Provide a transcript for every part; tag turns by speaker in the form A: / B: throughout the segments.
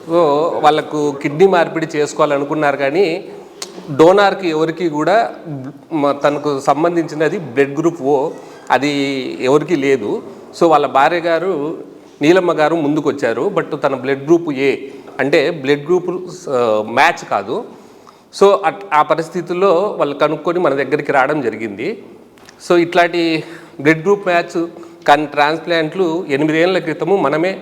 A: So వాళ్ళకు kidney మార్పిడి చేసుకోవాలనుకున్నారు కానీ డోనార్కి ఎవరికి కూడా తనకు సంబంధించినది బ్లడ్ గ్రూప్ ఓ అది ఎవరికి లేదు. సో వాళ్ళ భార్య గారు నీలమ్మ గారు ముందుకు వచ్చారు. బట్ తన బ్లడ్ గ్రూప్ ఏ అంటే బ్లడ్ గ్రూప్ మ్యాచ్ కాదు. సో ఆ పరిస్థితుల్లో వాళ్ళు కనుక్కొని మన దగ్గరికి రావడం జరిగింది. సో ఇట్లాంటి బ్లడ్ గ్రూప్ మ్యాచ్ కానీ ట్రాన్స్ప్లాంట్లు 8 ఏళ్ల క్రితము మనమే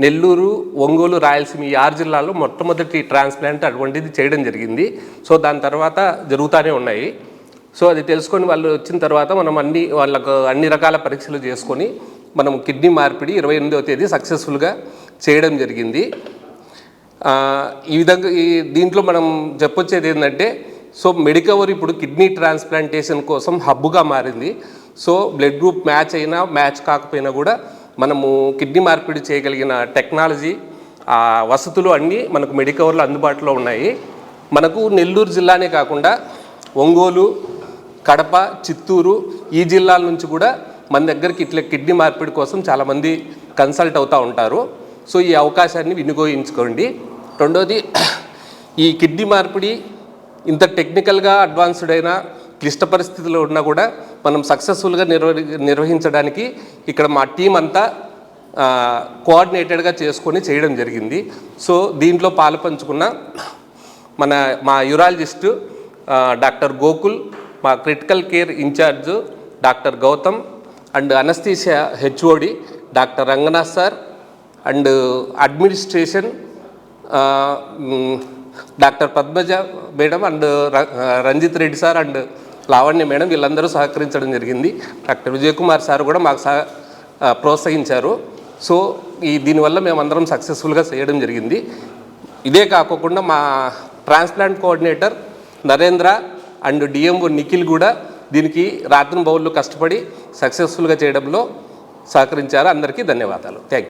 A: నెల్లూరు, ఒంగోలు, రాయలసీమ ఈ 6 జిల్లాల్లో మొట్టమొదటి ట్రాన్స్ప్లాంట్ అటువంటిది చేయడం జరిగింది. సో దాని తర్వాత జరుగుతూనే ఉన్నాయి. సో అది తెలుసుకొని వాళ్ళు వచ్చిన తర్వాత మనం వాళ్ళకు అన్ని రకాల పరీక్షలు చేసుకొని మనం కిడ్నీ మార్పిడి 28వ తేదీ సక్సెస్ఫుల్గా చేయడం జరిగింది. ఈ విధంగా దీంట్లో మనం చెప్పొచ్చేది ఏంటంటే సో మెడికవర్ ఇప్పుడు కిడ్నీ ట్రాన్స్ప్లాంటేషన్ కోసం హబ్గా మారింది. సో బ్లడ్ గ్రూప్ మ్యాచ్ అయినా మ్యాచ్ కాకపోయినా కూడా మనము కిడ్నీ మార్పిడి చేయగలిగిన టెక్నాలజీ వసతులు అన్నీ మనకు మెడికవర్లో అందుబాటులో ఉన్నాయి. మనకు నెల్లూరు జిల్లానే కాకుండా ఒంగోలు, కడప, చిత్తూరు ఈ జిల్లాల నుంచి కూడా మన దగ్గరికి ఇట్లా కిడ్నీ మార్పిడి కోసం చాలామంది కన్సల్ట్ అవుతూ ఉంటారు. సో ఈ అవకాశాన్ని వినియోగించుకోండి. రెండోది, ఈ కిడ్నీ మార్పిడి ఇంత టెక్నికల్గా అడ్వాన్స్డ్ అయిన క్లిష్ట పరిస్థితుల్లో ఉన్నా కూడా మనం సక్సెస్ఫుల్గా నిర్వహించడానికి ఇక్కడ మా టీం అంతా కోఆర్డినేటెడ్గా చేసుకొని చేయడం జరిగింది. సో దీంట్లో పాలు పంచుకున్న మా యూరాలజిస్టు డాక్టర్ గోకుల్, మా critical care in charge doctor Gautam and anaesthesia HOD doctor Ranganath sir and administration doctor Padmaja madam and Ranjith Reddy sir and Lavanya madam వీళ్ళందరూ సహకరించడం జరిగింది. డాక్టర్ విజయ్ కుమార్ సార్ కూడా మాకు ప్రోత్సహించారు. సో దీనివల్ల మేమందరం సక్సెస్ఫుల్గా చేయడం జరిగింది. ఇదే కాకుండా మా transplant coordinator Narendra and DMO Nikhil కూడా దీనికి రాత్రి బౌళ్ళు కష్టపడి సక్సెస్ఫుల్గా చేయడంలో సహకరించారు. అందరికీ ధన్యవాదాలు. Thank you.